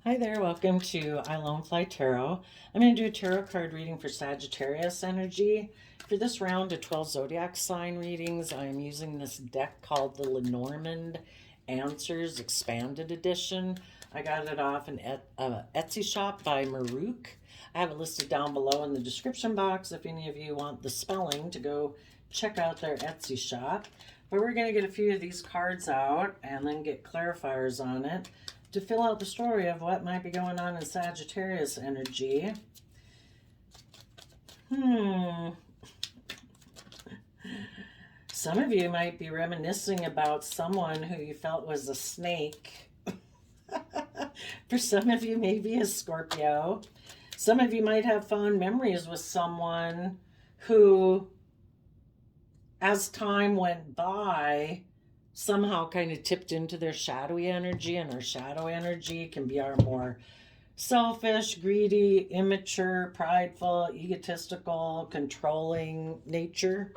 Hi there, welcome to I Lone Fly Tarot. I'm going to do a tarot card reading for Sagittarius energy. For this round of 12 zodiac sign readings, I'm using this deck called the Lenormand Answers Expanded Edition. I got it off an Etsy shop by Maruk. I have it listed down below in the description box if any of you want the spelling to go check out their Etsy shop. But we're going to get a few of these cards out and then get clarifiers on it to fill out the story of what might be going on in Sagittarius energy. Some of you might be reminiscing about someone who you felt was a snake. For some of you, maybe a Scorpio. Some of you might have fond memories with someone who, as time went by, somehow kind of tipped into their shadowy energy, and our shadow energy can be our more selfish, greedy, immature, prideful, egotistical, controlling nature.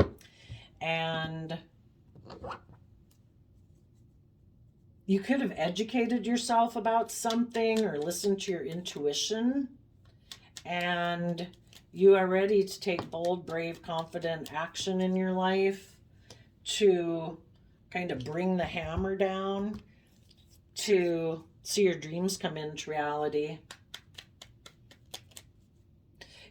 And you could have educated yourself about something or listened to your intuition, and you are ready to take bold, brave, confident action in your life to kind of bring the hammer down to see your dreams come into reality.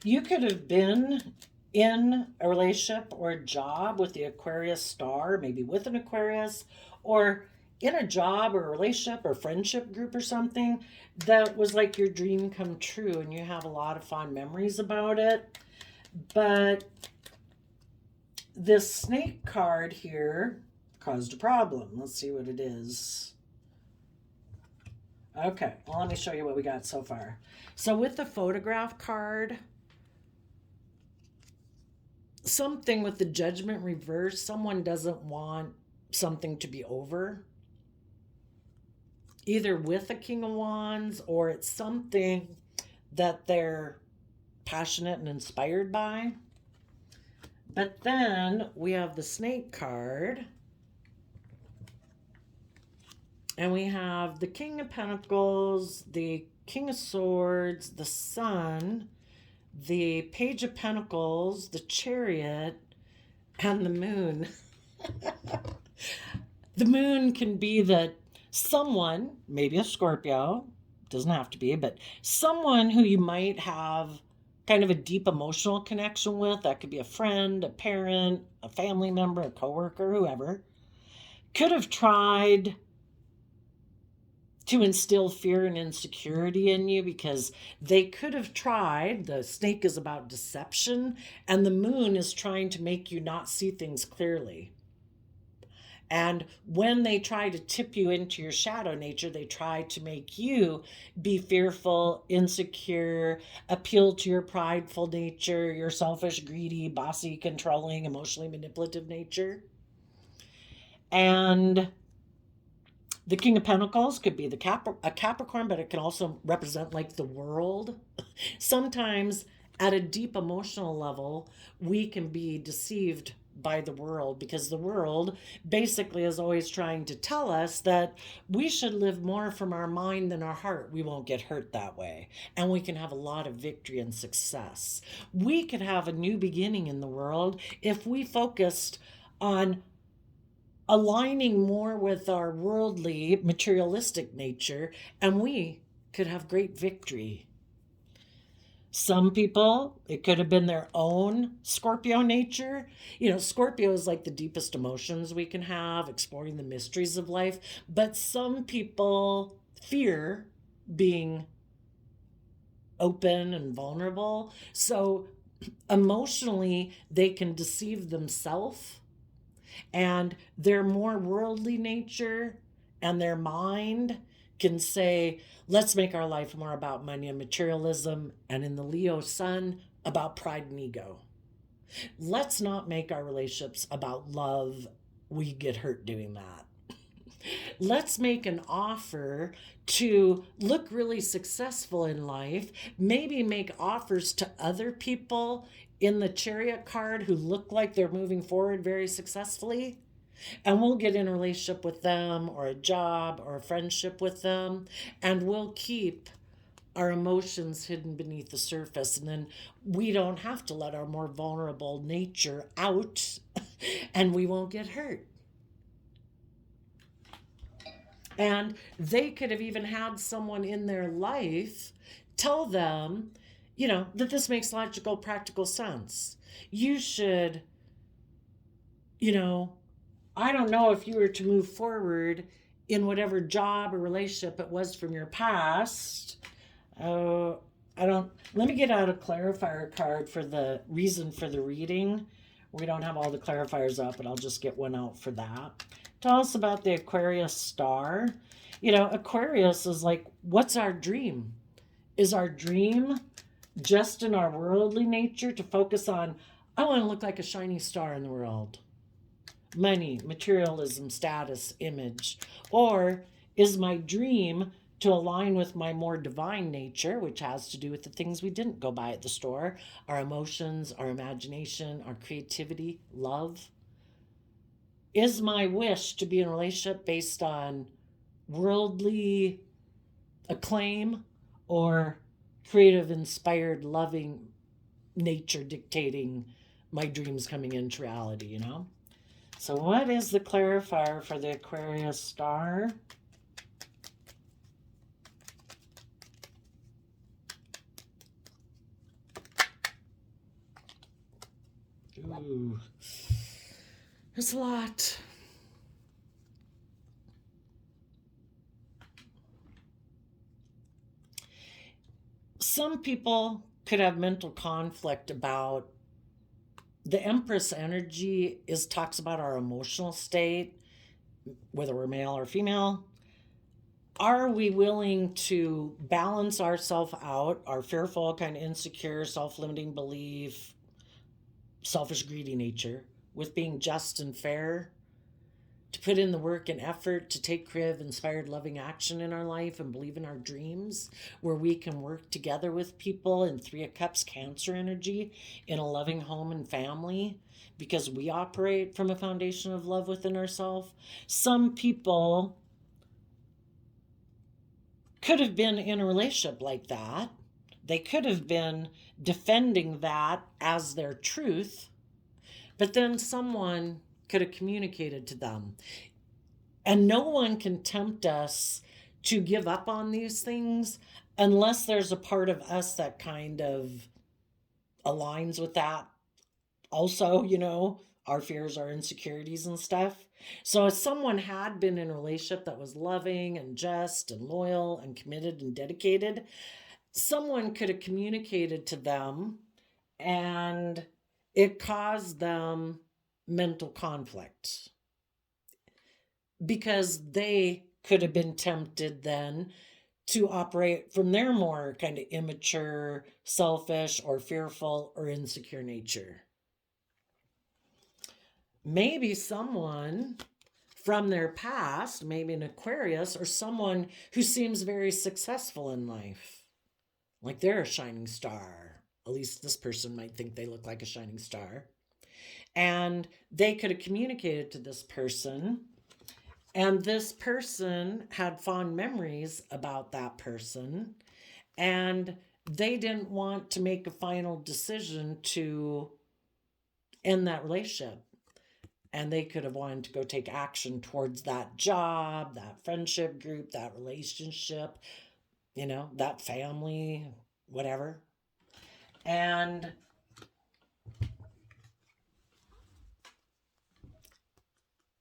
You could have been in a relationship or a job with the Aquarius star, maybe with an Aquarius, or in a job or a relationship or friendship group or something that was like your dream come true, and you have a lot of fond memories about it. But this snake card here caused a problem. Let's see what it is. Okay, well, let me show you what we got so far. So with the photograph card, something with the Judgment reverse, someone doesn't want something to be over, either with a King of Wands or it's something that they're passionate and inspired by. But then we have the Snake card. And we have the King of Pentacles, the King of Swords, the Sun, the Page of Pentacles, the Chariot, and the Moon. The Moon can be that someone, maybe a Scorpio, doesn't have to be, but someone who you might have kind of a deep emotional connection with. That could be a friend, a parent, a family member, a coworker, whoever, could have tried to instill fear and insecurity in you, because they could have tried. The snake is about deception, and the moon is trying to make you not see things clearly. And when they try to tip you into your shadow nature, they try to make you be fearful, insecure, appeal to your prideful nature, your selfish, greedy, bossy, controlling, emotionally manipulative nature. And the King of Pentacles could be a Capricorn, but it can also represent like the world. Sometimes at a deep emotional level, we can be deceived by the world, because the world basically is always trying to tell us that we should live more from our mind than our heart. We won't get hurt that way, and we can have a lot of victory and success. We could have a new beginning in the world if we focused on aligning more with our worldly, materialistic nature, and we could have great victory. Some people, it could have been their own Scorpio nature. You know, Scorpio is like the deepest emotions we can have, exploring the mysteries of life. But some people fear being open and vulnerable. So emotionally, they can deceive themselves, and their more worldly nature and their mind can say, let's make our life more about money and materialism, and in the Leo sun, about pride and ego. Let's not make our relationships about love. We get hurt doing that. Let's make an offer to look really successful in life, maybe make offers to other people in the Chariot card who look like they're moving forward very successfully, and we'll get in a relationship with them or a job or a friendship with them, and we'll keep our emotions hidden beneath the surface. And then we don't have to let our more vulnerable nature out and we won't get hurt. And they could have even had someone in their life tell them, that this makes logical, practical sense. You should, I don't know if you were to move forward in whatever job or relationship it was from your past. I don't, let me get out a clarifier card for the reason for the reading. We don't have all the clarifiers up, but I'll just get one out for that. Tell us about the Aquarius star. Aquarius is like, what's our dream? Is our dream just in our worldly nature to focus on, I want to look like a shining star in the world? Money, materialism, status, image. Or is my dream to align with my more divine nature, which has to do with the things we didn't go buy at the store, our emotions, our imagination, our creativity, love? Is my wish to be in a relationship based on worldly acclaim or creative, inspired, loving nature dictating my dreams coming into reality, So what is the clarifier for the Aquarius star? Ooh, there's a lot. Some people could have mental conflict about the Empress energy talks about our emotional state, whether we're male or female. Are we willing to balance ourselves out, our fearful, kind of insecure, self-limiting belief, selfish, greedy nature, with being just and fair, to put in the work and effort to take creative, inspired, loving action in our life and believe in our dreams, where we can work together with people in Three of Cups, Cancer energy, in a loving home and family, because we operate from a foundation of love within ourselves. Some people could have been in a relationship like that. They could have been defending that as their truth, but then someone could have communicated to them. And no one can tempt us to give up on these things unless there's a part of us that kind of aligns with that. Also, our fears, our insecurities and stuff. So if someone had been in a relationship that was loving and just and loyal and committed and dedicated, someone could have communicated to them and it caused them mental conflict, because they could have been tempted then to operate from their more kind of immature, selfish, or fearful or insecure nature. Maybe someone from their past, maybe an Aquarius, or someone who seems very successful in life, like they're a shining star. At least this person might think they look like a shining star. And they could have communicated to this person, and this person had fond memories about that person, and they didn't want to make a final decision to end that relationship. And they could have wanted to go take action towards that job, that friendship group, that relationship, that family, whatever. And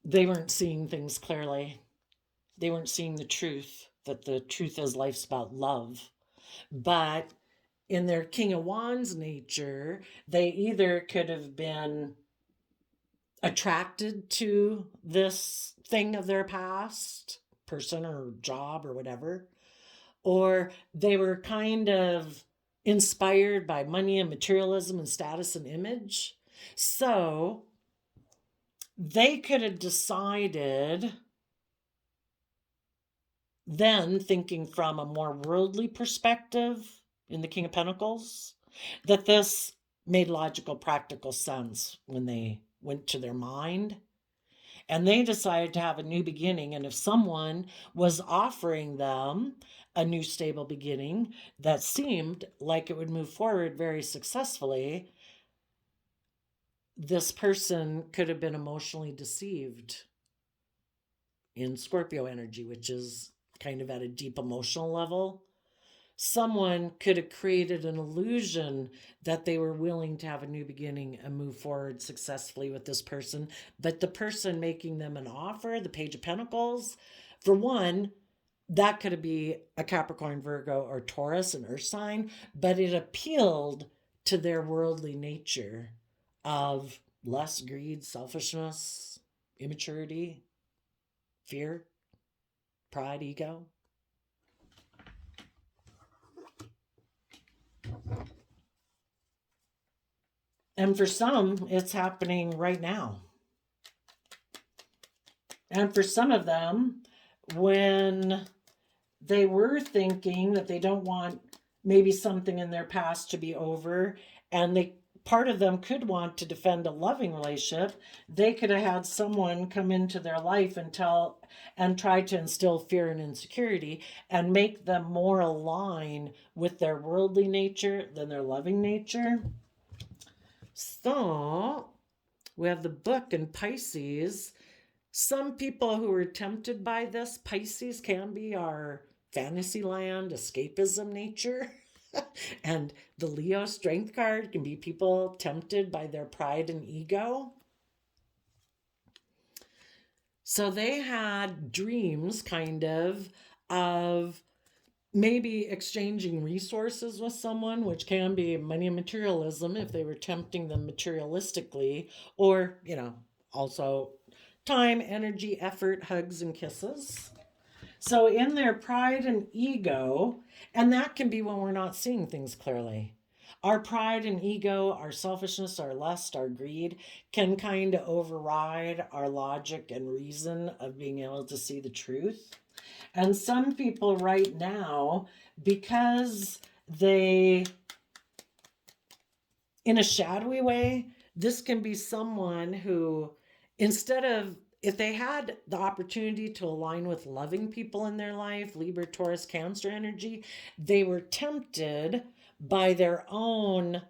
they weren't seeing things clearly. They weren't seeing the truth, that the truth is life's about love. But in their King of Wands nature, they either could have been attracted to this thing of their past, person or job or whatever, or they were kind of inspired by money and materialism and status and image. So they could have decided then, thinking from a more worldly perspective in the King of Pentacles, that this made logical, practical sense when they went to their mind. And they decided to have a new beginning. And if someone was offering them a new stable beginning that seemed like it would move forward very successfully, this person could have been emotionally deceived in Scorpio energy, which is kind of at a deep emotional level. Someone could have created an illusion that they were willing to have a new beginning and move forward successfully with this person. But the person making them an offer, the Page of Pentacles, for one, that could be a Capricorn, Virgo, or Taurus, an earth sign, but it appealed to their worldly nature of lust, greed, selfishness, immaturity, fear, pride, ego. And for some, it's happening right now. And for some of them, when they were thinking that they don't want maybe something in their past to be over, and they part of them could want to defend a loving relationship, they could have had someone come into their life and try to instill fear and insecurity and make them more aligned with their worldly nature than their loving nature. So we have the book in Pisces. Some people who are tempted by this, Pisces can be our fantasy land, escapism nature. And the Leo strength card can be people tempted by their pride and ego. So they had dreams kind of maybe exchanging resources with someone, which can be money and materialism if they were tempting them materialistically, or, also time, energy, effort, hugs, and kisses. So in their pride and ego, and that can be when we're not seeing things clearly. Our pride and ego, our selfishness, our lust, our greed can kind of override our logic and reason of being able to see the truth. And some people right now, because they, in a shadowy way, this can be someone who, instead of, if they had the opportunity to align with loving people in their life, Libra, Taurus, Cancer energy, they were tempted by their own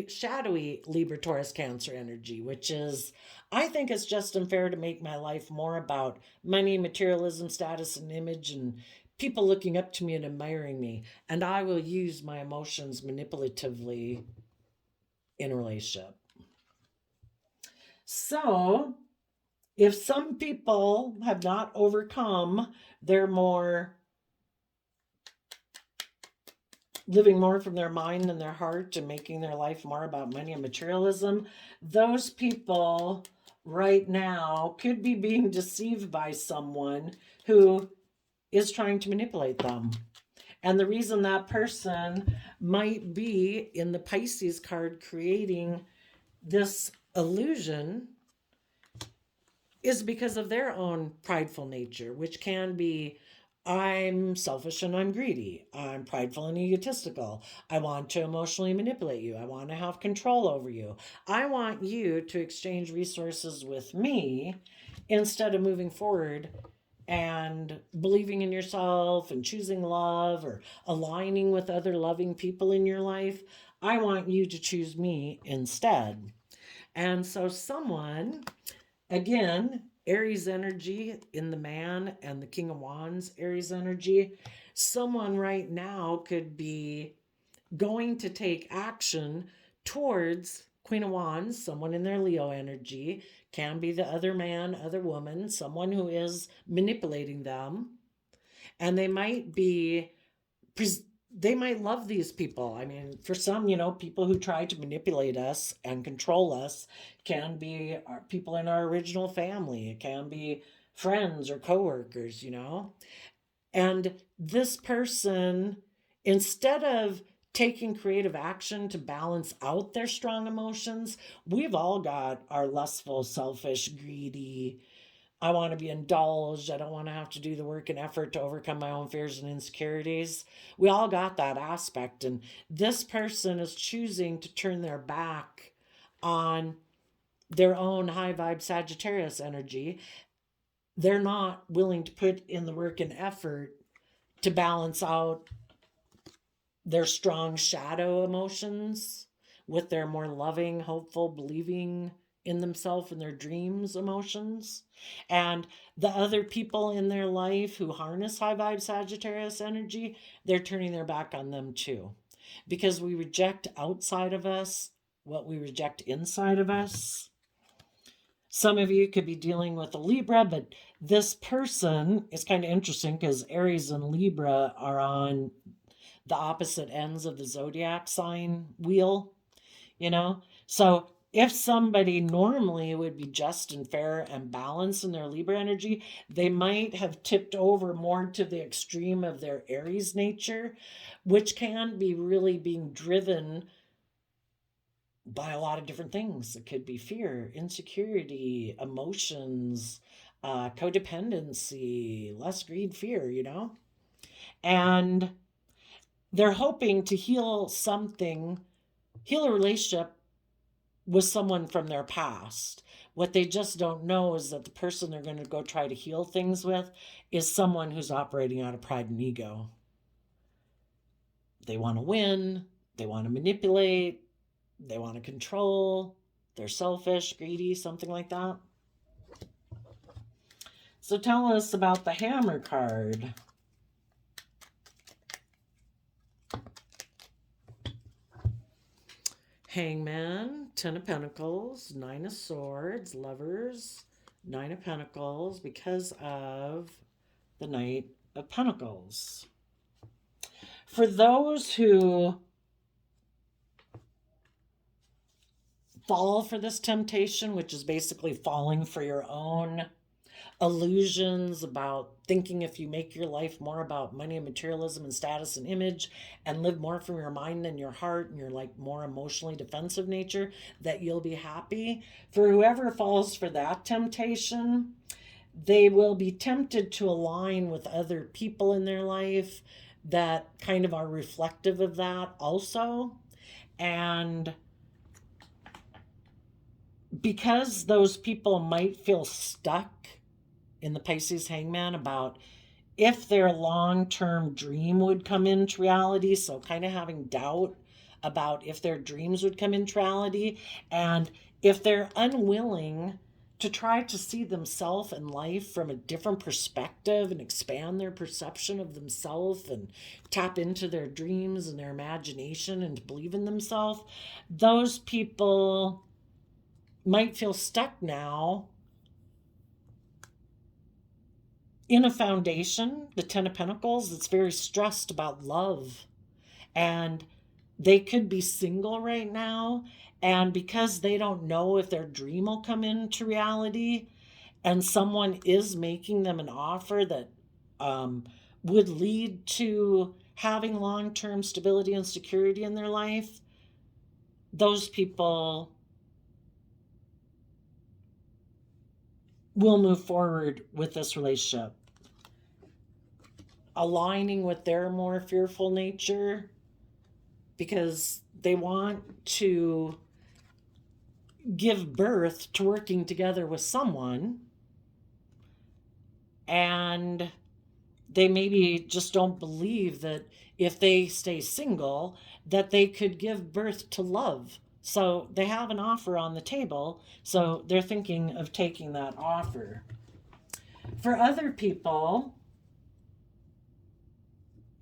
shadowy Libra, Taurus, Cancer energy, which is, I think it's just unfair to make my life more about money, materialism, status, and image, and people looking up to me and admiring me. And I will use my emotions manipulatively in a relationship. So, if some people have not overcome, they're more living more from their mind than their heart and making their life more about money and materialism, those people right now could be being deceived by someone who is trying to manipulate them. And the reason that person might be in the Pisces card creating this illusion is because of their own prideful nature, which can be, I'm selfish and I'm greedy. I'm prideful and egotistical. I want to emotionally manipulate you. I want to have control over you. I want you to exchange resources with me instead of moving forward and believing in yourself and choosing love or aligning with other loving people in your life. I want you to choose me instead. And so someone, again, Aries energy in the man and the King of Wands, Aries energy, someone right now could be going to take action towards Queen of Wands, someone in their Leo energy, can be the other man, other woman, someone who is manipulating them. And they might be, they might love these people. I mean, for some, people who try to manipulate us and control us can be our people in our original family. It can be friends or coworkers, And this person, instead of taking creative action to balance out their strong emotions, we've all got our lustful, selfish, greedy, I want to be indulged. I don't want to have to do the work and effort to overcome my own fears and insecurities. We all got that aspect. And this person is choosing to turn their back on their own high vibe Sagittarius energy, they're not willing to put in the work and effort to balance out their strong shadow emotions with their more loving, hopeful, believing in themselves and their dreams emotions. And the other people in their life who harness high vibe Sagittarius energy, they're turning their back on them too. Because we reject outside of us what we reject inside of us. Some of you could be dealing with a Libra, but this person is kind of interesting because Aries and Libra are on the opposite ends of the zodiac sign wheel, you know? So if somebody normally would be just and fair and balanced in their Libra energy, they might have tipped over more to the extreme of their Aries nature, which can be really being driven by a lot of different things. It could be fear, insecurity, emotions, codependency, less greed, fear, you know? And they're hoping to heal a relationship with someone from their past. What they just don't know is that the person they're going to go try to heal things with is someone who's operating out of pride and ego. They want to win, they want to manipulate, they want to control, they're selfish, greedy, something like that. So tell us about the Hammer card. Hangman, Ten of Pentacles, Nine of Swords, Lovers, Nine of Pentacles, because of the Knight of Pentacles. For those who fall for this temptation, which is basically falling for your own illusions about thinking if you make your life more about money and materialism and status and image and live more from your mind than your heart and you're like more emotionally defensive nature, that you'll be happy. For whoever falls for that temptation, they will be tempted to align with other people in their life that kind of are reflective of that also. And because those people might feel stuck in the Pisces Hangman about if their long-term dream would come into reality, so kind of having doubt about if their dreams would come into reality, and if they're unwilling to try to see themselves and life from a different perspective and expand their perception of themselves and tap into their dreams and their imagination and believe in themselves, those people might feel stuck now in a foundation, the Ten of Pentacles, that's very stressed about love. And they could be single right now. And because they don't know if their dream will come into reality, and someone is making them an offer that would lead to having long-term stability and security in their life, those people will move forward with this relationship, aligning with their more fearful nature, because they want to give birth to working together with someone, and they maybe just don't believe that if they stay single that they could give birth to love. So they have an offer on the table, so they're thinking of taking that offer. For other people,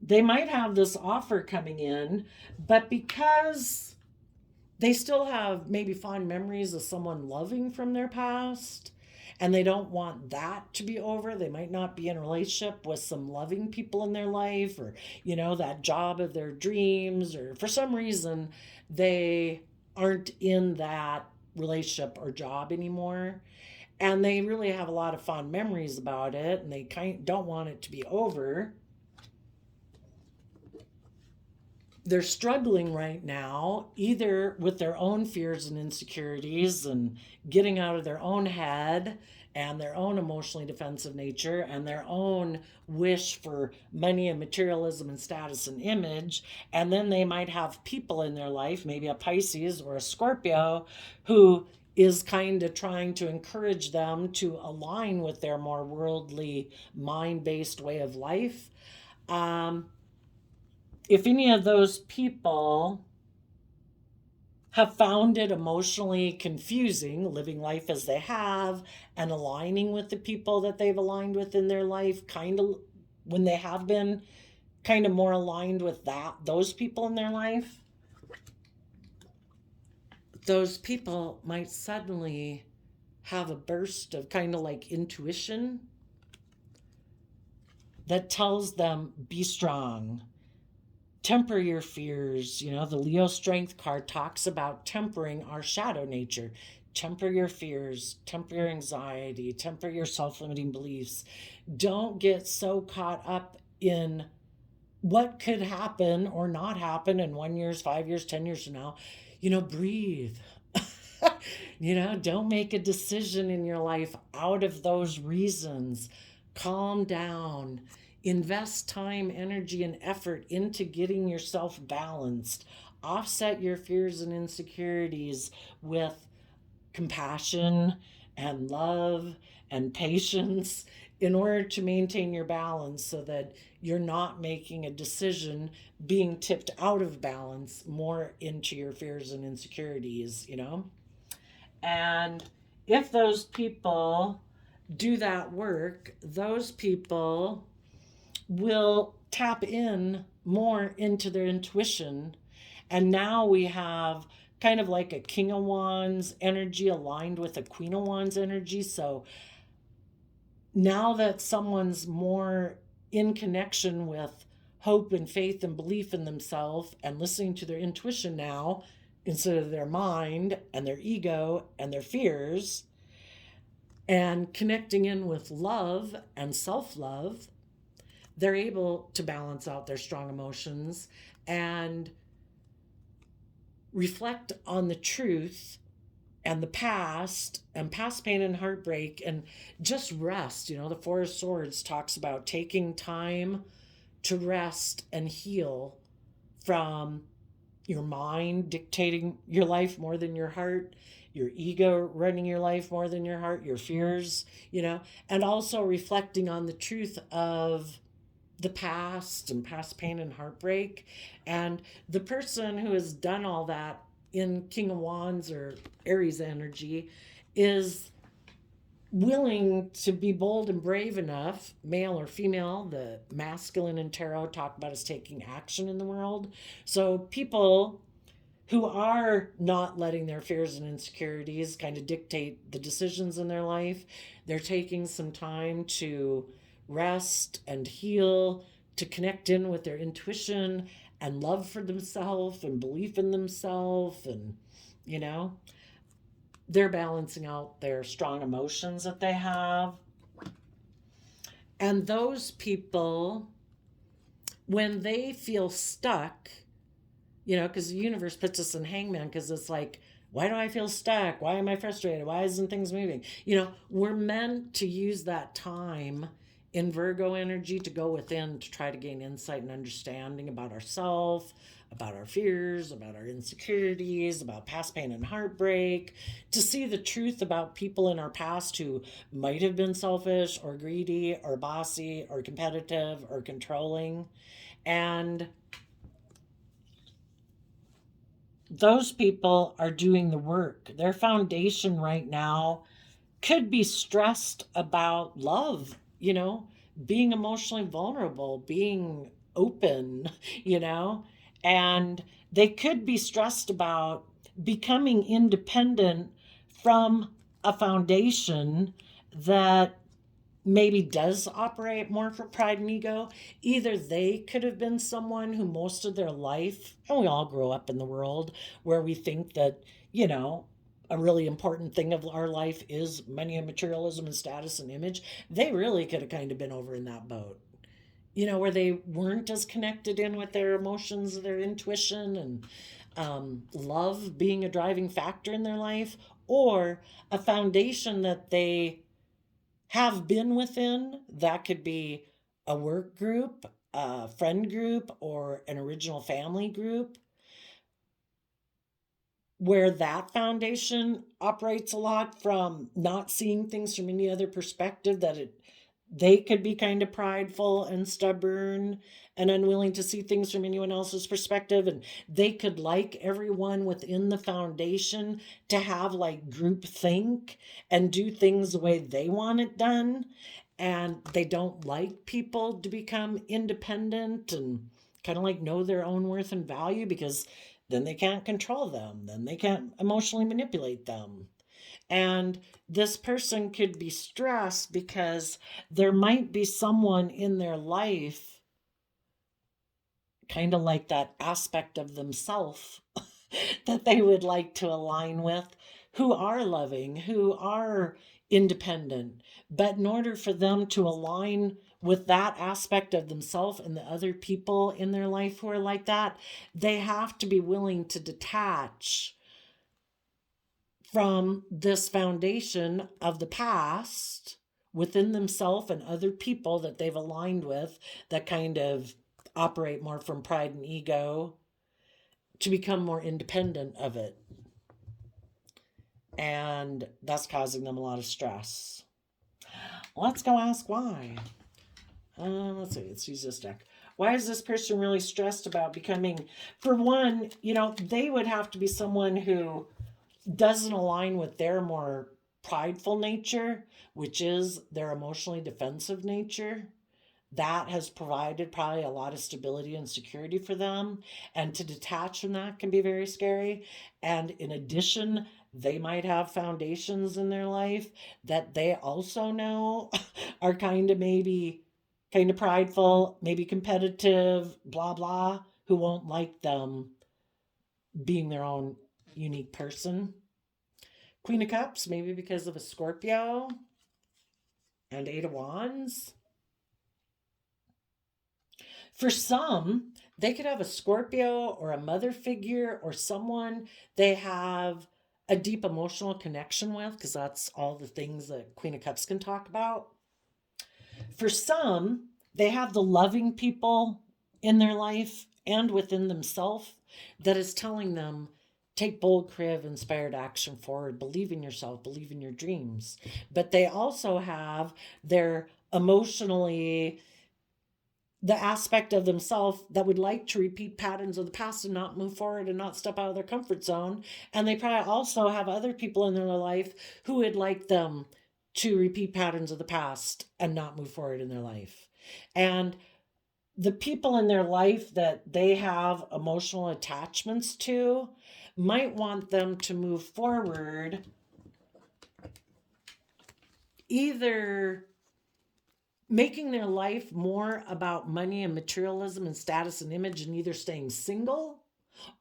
they might have this offer coming in, but because they still have maybe fond memories of someone loving from their past, and they don't want that to be over. They might not be in a relationship with some loving people in their life, or, you know, that job of their dreams, or for some reason they aren't in that relationship or job anymore. And they really have a lot of fond memories about it, and they don't want it to be over. They're struggling right now, either with their own fears and insecurities and getting out of their own head and their own emotionally defensive nature and their own wish for money and materialism and status and image. And then they might have people in their life, maybe a Pisces or a Scorpio, who is kind of trying to encourage them to align with their more worldly, mind based way of life. Um, if any of those people have found it emotionally confusing living life as they have and aligning with the people that they've aligned with in their life, kind of when they have been kind of more aligned with those people in their life, those people might suddenly have a burst of kind of like intuition that tells them, be strong, temper your fears. You know, the Leo Strength card talks about tempering our shadow nature. Temper your fears, temper your anxiety, temper your self limiting beliefs. Don't get so caught up in what could happen or not happen in 1 year, 5 years, 10 years from now. You know, breathe. You know, don't make a decision in your life out of those reasons. Calm down. Invest time, energy, and effort into getting yourself balanced. Offset your fears and insecurities with compassion and love and patience in order to maintain your balance so that you're not making a decision being tipped out of balance more into your fears and insecurities, you know? And if those people do that work, those people will tap in more into their intuition. And now we have kind of like a King of Wands energy aligned with a Queen of Wands energy. So now that someone's more in connection with hope and faith and belief in themselves and listening to their intuition now instead of their mind and their ego and their fears, and connecting in with love and self love, they're able to balance out their strong emotions and reflect on the truth and the past and past pain and heartbreak and just rest. You know, the Four of Swords talks about taking time to rest and heal from your mind dictating your life more than your heart, your ego running your life more than your heart, your fears, you know, and also reflecting on the truth of the past and past pain and heartbreak. And the person who has done all that in King of Wands or Aries energy is willing to be bold and brave enough, male or female. The masculine in tarot talk about us taking action in the world. So people who are not letting their fears and insecurities kind of dictate the decisions in their life, they're taking some time to rest and heal, to connect in with their intuition and love for themselves and belief in themselves. And, you know, they're balancing out their strong emotions that they have. And those people, when they feel stuck, you know, because the universe puts us in hangman because it's like, why do I feel stuck? Why am I frustrated? Why isn't things moving? You know, we're meant to use that time in Virgo energy to go within to try to gain insight and understanding about ourselves, about our fears, about our insecurities, about past pain and heartbreak, to see the truth about people in our past who might have been selfish or greedy or bossy or competitive or controlling. And those people are doing the work. Their foundation right now could be stressed about love, you know, being emotionally vulnerable, being open, you know, and they could be stressed about becoming independent from a foundation that maybe does operate more for pride and ego. Either they could have been someone who most of their life, and we all grow up in the world where we think that, you know, a really important thing of our life is money and materialism and status and image. They really could have kind of been over in that boat, you know, where they weren't as connected in with their emotions, their intuition, and love being a driving factor in their life, or a foundation that they have been within. That could be a work group, a friend group, or an original family group where that foundation operates a lot from not seeing things from any other perspective, that they could be kind of prideful and stubborn and unwilling to see things from anyone else's perspective, and they could like everyone within the foundation to have like group think and do things the way they want it done, and they don't like people to become independent and kind of like know their own worth and value, because then they can't control them, then they can't emotionally manipulate them. And this person could be stressed because there might be someone in their life, kind of like that aspect of themselves, that they would like to align with, who are loving, who are independent. But in order for them to align with that aspect of themselves and the other people in their life who are like that, they have to be willing to detach from this foundation of the past within themselves and other people that they've aligned with, that kind of operate more from pride and ego, to become more independent of it. And that's causing them a lot of stress. Let's go ask why. Let's see, let's use this deck. Why is this person really stressed about becoming, for one, they would have to be someone who doesn't align with their more prideful nature, which is their emotionally defensive nature. That has provided probably a lot of stability and security for them. And to detach from that can be very scary. And in addition, they might have foundations in their life that they also know are maybe kind of prideful, maybe competitive, blah, blah, who won't like them being their own unique person. Queen of Cups, maybe because of a Scorpio, and Eight of Wands. For some, they could have a Scorpio or a mother figure or someone they have a deep emotional connection with, because that's all the things that Queen of Cups can talk about. For some, they have the loving people in their life and within themselves that is telling them, take bold, creative, inspired action forward. Believe in yourself, believe in your dreams. But they also have their emotionally, the aspect of themselves that would like to repeat patterns of the past and not move forward and not step out of their comfort zone. And they probably also have other people in their life who would like them to repeat patterns of the past and not move forward in their life. And the people in their life that they have emotional attachments to might want them to move forward, either making their life more about money and materialism and status and image, and either staying single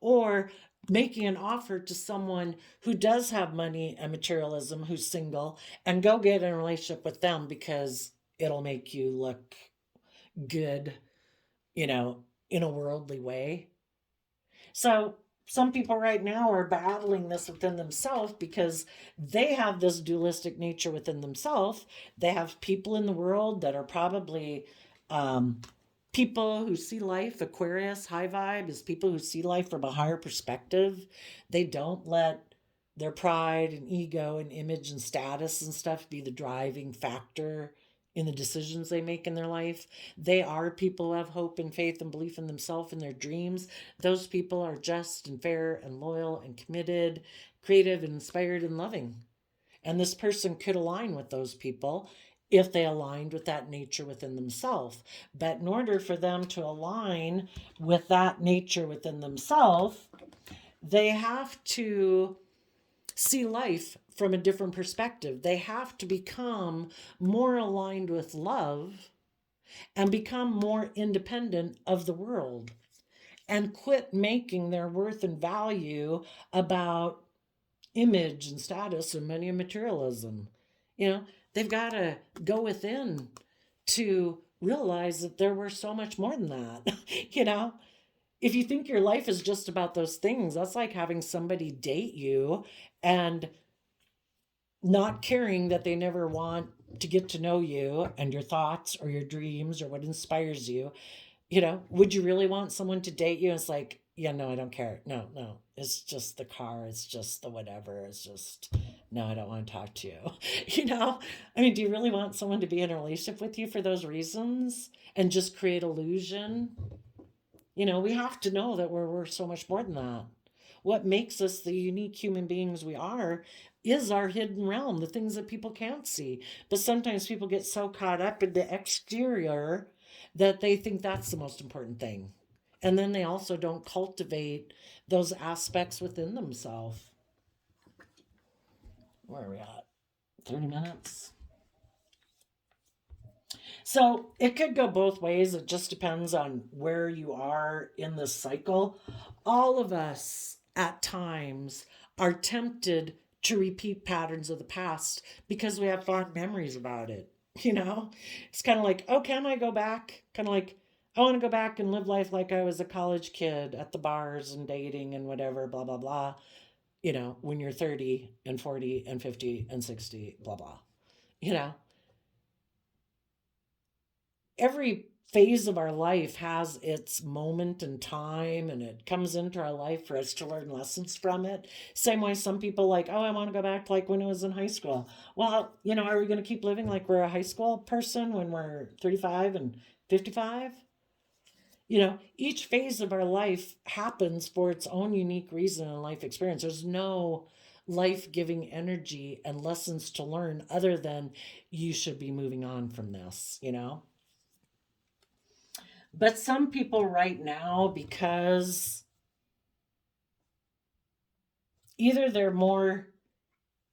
or making an offer to someone who does have money and materialism, who's single, and go get in a relationship with them because it'll make you look good, in a worldly way. So some people right now are battling this within themselves because they have this dualistic nature within themselves. They have people in the world that are probably people who see life, Aquarius, high vibe, is people who see life from a higher perspective. They don't let their pride and ego and image and status and stuff be the driving factor in the decisions they make in their life. They are people who have hope and faith and belief in themselves and their dreams. Those people are just and fair and loyal and committed, creative and inspired and loving. And this person could align with those people if they aligned with that nature within themselves. But in order for them to align with that nature within themselves, they have to see life from a different perspective. They have to become more aligned with love and become more independent of the world, and quit making their worth and value about image and status and money and materialism. They've got to go within to realize that there were so much more than that. If you think your life is just about those things, that's like having somebody date you and not caring that they never want to get to know you and your thoughts or your dreams or what inspires you. Would you really want someone to date you? It's like, yeah, no, I don't care. No, no. It's just the car. It's just the whatever. It's just, no, I don't want to talk to you. I mean, do you really want someone to be in a relationship with you for those reasons and just create illusion? We have to know that we're so much more than that. What makes us the unique human beings we are is our hidden realm, the things that people can't see. But sometimes people get so caught up in the exterior that they think that's the most important thing. And then they also don't cultivate those aspects within themselves. Where are we at? 30 minutes? So it could go both ways. It just depends on where you are in the cycle. All of us at times are tempted to repeat patterns of the past because we have fond memories about it. It's kind of like, oh, can I go back? Kind of like, I want to go back and live life like I was a college kid at the bars and dating and whatever, blah, blah, blah. When you're 30 and 40 and 50 and 60, blah, blah. You know, every phase of our life has its moment and time, and it comes into our life for us to learn lessons from it. Same way some people like, oh, I want to go back like when I was in high school. Well, are we going to keep living like we're a high school person when we're 35 and 55? Each phase of our life happens for its own unique reason and life experience. There's no life-giving energy and lessons to learn other than you should be moving on from this. But some people right now, because either they're more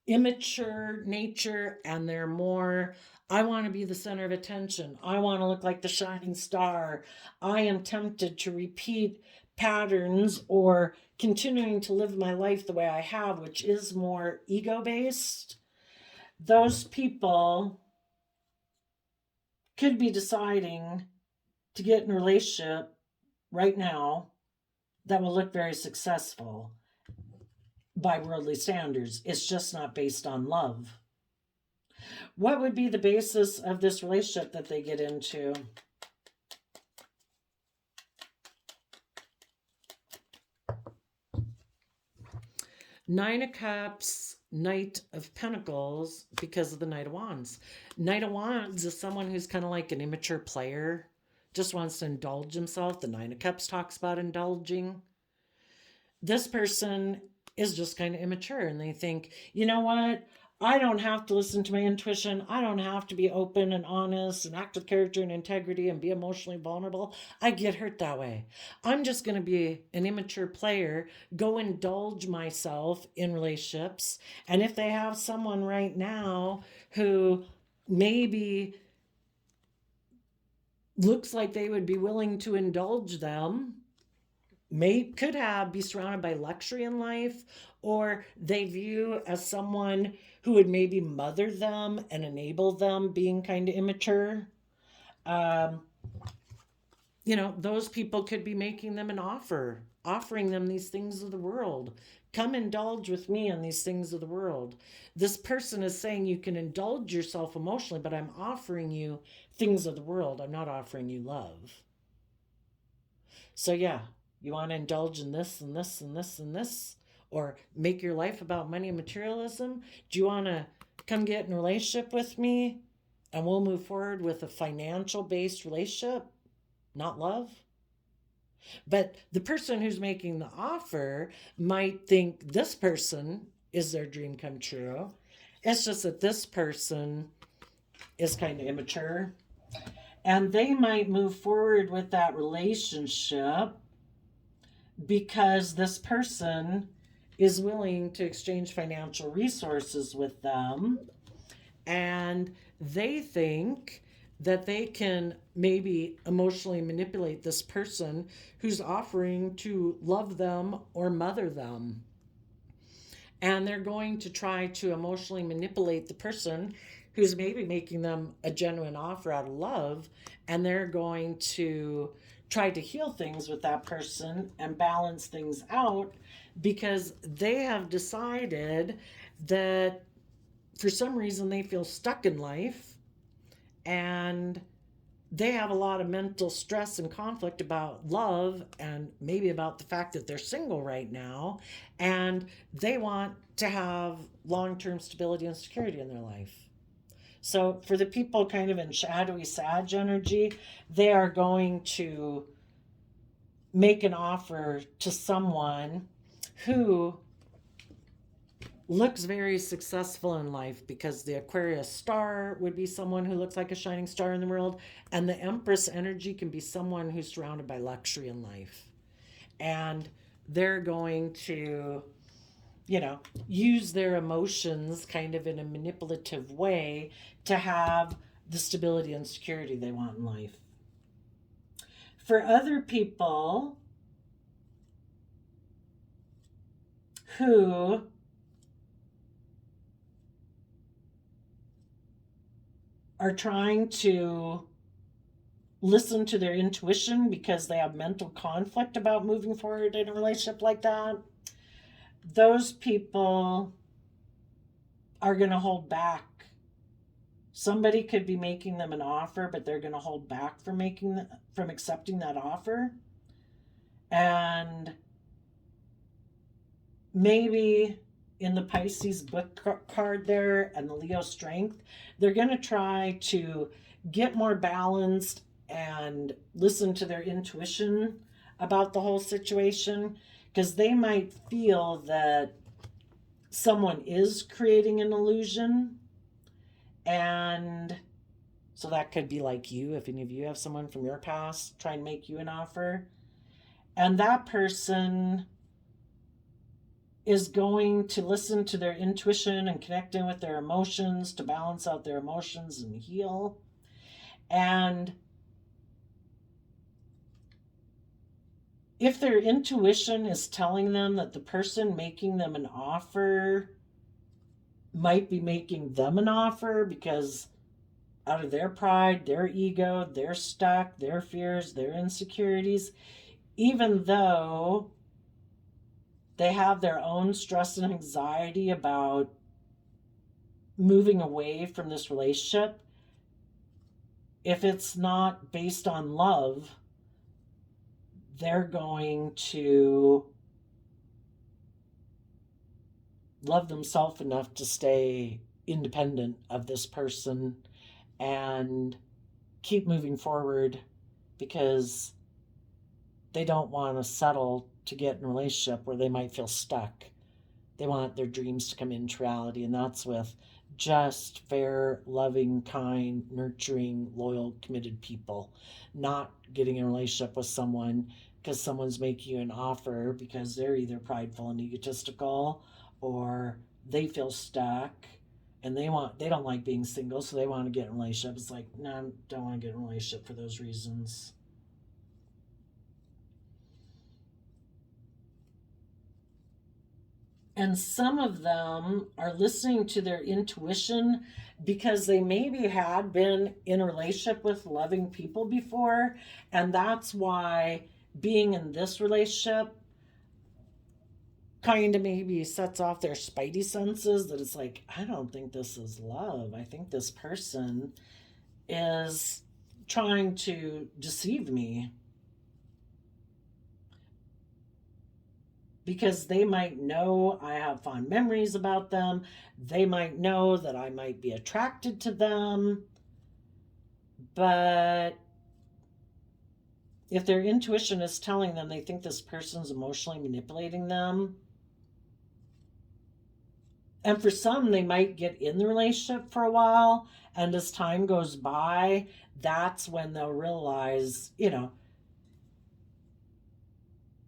immature nature and they're more, I want to be the center of attention, I want to look like the shining star, I am tempted to repeat patterns or continuing to live my life the way I have, which is more ego based. Those people could be deciding to get in a relationship right now that will look very successful by worldly standards. It's just not based on love. What would be the basis of this relationship that they get into? Nine of Cups, Knight of Pentacles, because of the Knight of Wands. Knight of Wands is someone who's kind of like an immature player, just wants to indulge himself. The Nine of Cups talks about indulging. This person is just kind of immature and they think, you know what? I don't have to listen to my intuition. I don't have to be open and honest and act with character and integrity and be emotionally vulnerable. I get hurt that way. I'm just going to be an immature player, go indulge myself in relationships. And if they have someone right now who maybe looks like they would be willing to indulge them, could be surrounded by luxury in life, or they view as someone who would maybe mother them and enable them being kind of immature. Those people could be making them an offer, offering them these things of the world. Come indulge with me on these things of the world. This person is saying you can indulge yourself emotionally, but I'm offering you things of the world. I'm not offering you love. So yeah, you want to indulge in this and this and this and this, or make your life about money and materialism? Do you want to come get in a relationship with me and we'll move forward with a financial based relationship, not love? But the person who's making the offer might think this person is their dream come true. It's just that this person is kind of immature and they might move forward with that relationship because this person is willing to exchange financial resources with them, and they think that they can maybe emotionally manipulate this person who's offering to love them or mother them. And they're going to try to emotionally manipulate the person who's maybe making them a genuine offer out of love, and they're going to try to heal things with that person and balance things out because they have decided that for some reason they feel stuck in life and they have a lot of mental stress and conflict about love and maybe about the fact that they're single right now, and they want to have long-term stability and security in their life. So for the people kind of in shadowy Sag energy, they are going to make an offer to someone who looks very successful in life, because the Aquarius star would be someone who looks like a shining star in the world, and the Empress energy can be someone who's surrounded by luxury in life. And they're going to, use their emotions kind of in a manipulative way to have the stability and security they want in life. For other people who are trying to listen to their intuition because they have mental conflict about moving forward in a relationship like that, those people are going to hold back. Somebody could be making them an offer, but they're going to hold back from accepting that offer. And maybe in the Pisces book card there and the Leo strength, they're going to try to get more balanced and listen to their intuition about the whole situation, because they might feel that someone is creating an illusion. And so that could be like you, if any of you have someone from your past trying to make you an offer. And that person is going to listen to their intuition and connect in with their emotions to balance out their emotions and heal. And if their intuition is telling them that the person making them an offer might be making them an offer because out of their pride, their ego, their stuck, their fears, their insecurities, even though they have their own stress and anxiety about moving away from this relationship, if it's not based on love, they're going to love themselves enough to stay independent of this person and keep moving forward, because they don't want to settle to get in a relationship where they might feel stuck. They want their dreams to come into reality, and that's with just, fair, loving, kind, nurturing, loyal, committed people. Not getting in a relationship with someone because someone's making you an offer because they're either prideful and egotistical, or they feel stuck and they don't like being single, so they want to get in a relationship. It's like, no, I don't want to get in a relationship for those reasons. And some of them are listening to their intuition because they maybe had been in a relationship with loving people before, and that's why being in this relationship kind of maybe sets off their spidey senses, that it's like, I don't think this is love. I think this person is trying to deceive me. Because they might know I have fond memories about them. They might know that I might be attracted to them. But if their intuition is telling them they think this person's emotionally manipulating them, and for some, they might get in the relationship for a while, and as time goes by, that's when they'll realize,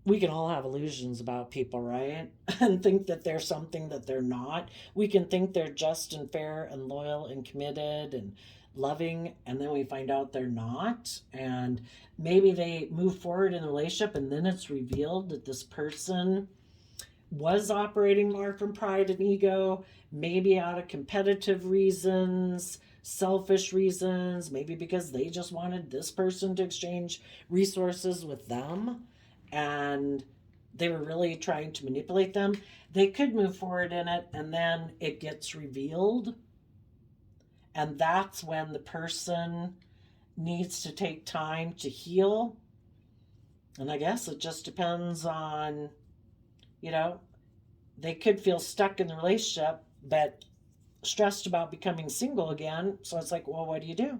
we can all have illusions about people, right? And think that they're something that they're not. We can think they're just and fair and loyal and committed and loving, and then we find out they're not. And maybe they move forward in the relationship, and then it's revealed that this person was operating more from pride and ego, maybe out of competitive reasons, selfish reasons, maybe because they just wanted this person to exchange resources with them, and they were really trying to manipulate them. They could move forward in it, and then it gets revealed, and that's when the person needs to take time to heal. And I guess it just depends on, you know, they could feel stuck in the relationship, but stressed about becoming single again. So it's like, well, what do you do?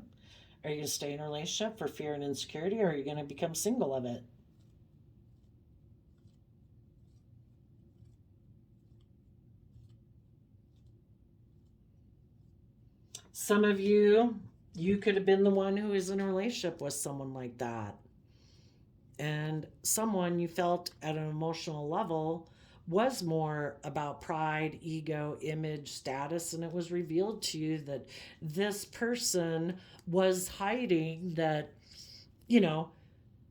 Are you going to stay in a relationship for fear and insecurity, or are you going to become single of it? Some of you could have been the one who is in a relationship with someone like that. And someone you felt at an emotional level was more about pride, ego, image, status, and it was revealed to you that this person was hiding that, you know,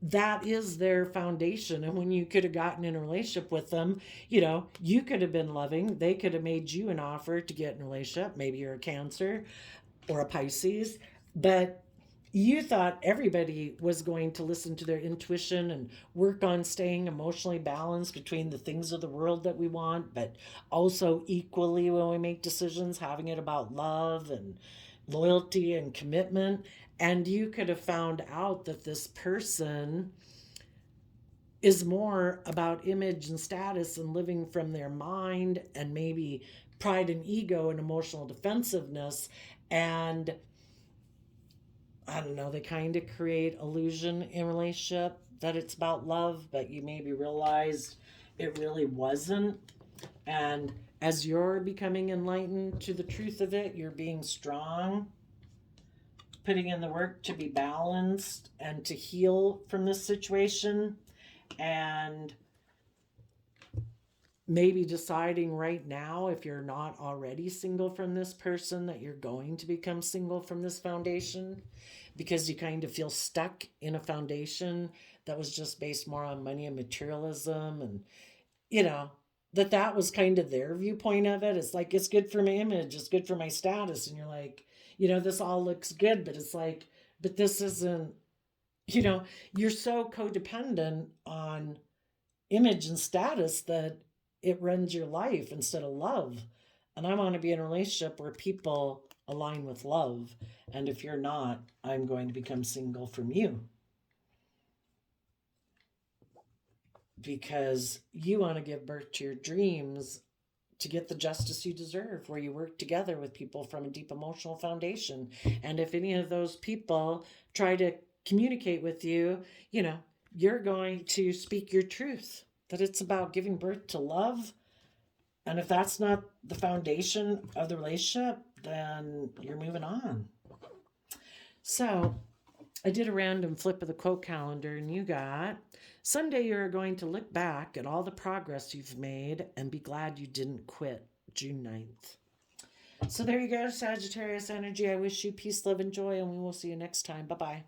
that is their foundation. And when you could have gotten in a relationship with them, you could have been loving. They could have made you an offer to get in a relationship. Maybe you're a Cancer or a Pisces, but you thought everybody was going to listen to their intuition and work on staying emotionally balanced between the things of the world that we want, but also equally when we make decisions, having it about love and loyalty and commitment. And you could have found out that this person is more about image and status and living from their mind and maybe pride and ego and emotional defensiveness. And I don't know, they kind of create illusion in relationship that it's about love, but you maybe realized it really wasn't. And as you're becoming enlightened to the truth of it, you're being strong, putting in the work to be balanced and to heal from this situation, and maybe deciding right now, if you're not already single from this person, that you're going to become single from this foundation, because you kind of feel stuck in a foundation that was just based more on money and materialism. And you know that was kind of their viewpoint of it. It's like, it's good for my image, it's good for my status, and you're like, this all looks good, but it's like, but this isn't. You're so codependent on image and status that it runs your life instead of love. And I want to be in a relationship where people align with love. And if you're not, I'm going to become single from you, because you want to give birth to your dreams to get the justice you deserve, where you work together with people from a deep emotional foundation. And if any of those people try to communicate with you, you're going to speak your truth, that it's about giving birth to love. And if that's not the foundation of the relationship, then you're moving on. So I did a random flip of the quote calendar, and you got, someday you're going to look back at all the progress you've made and be glad you didn't quit. June 9th. So there you go, Sagittarius energy. I wish you peace, love, and joy, and we will see you next time. Bye-bye.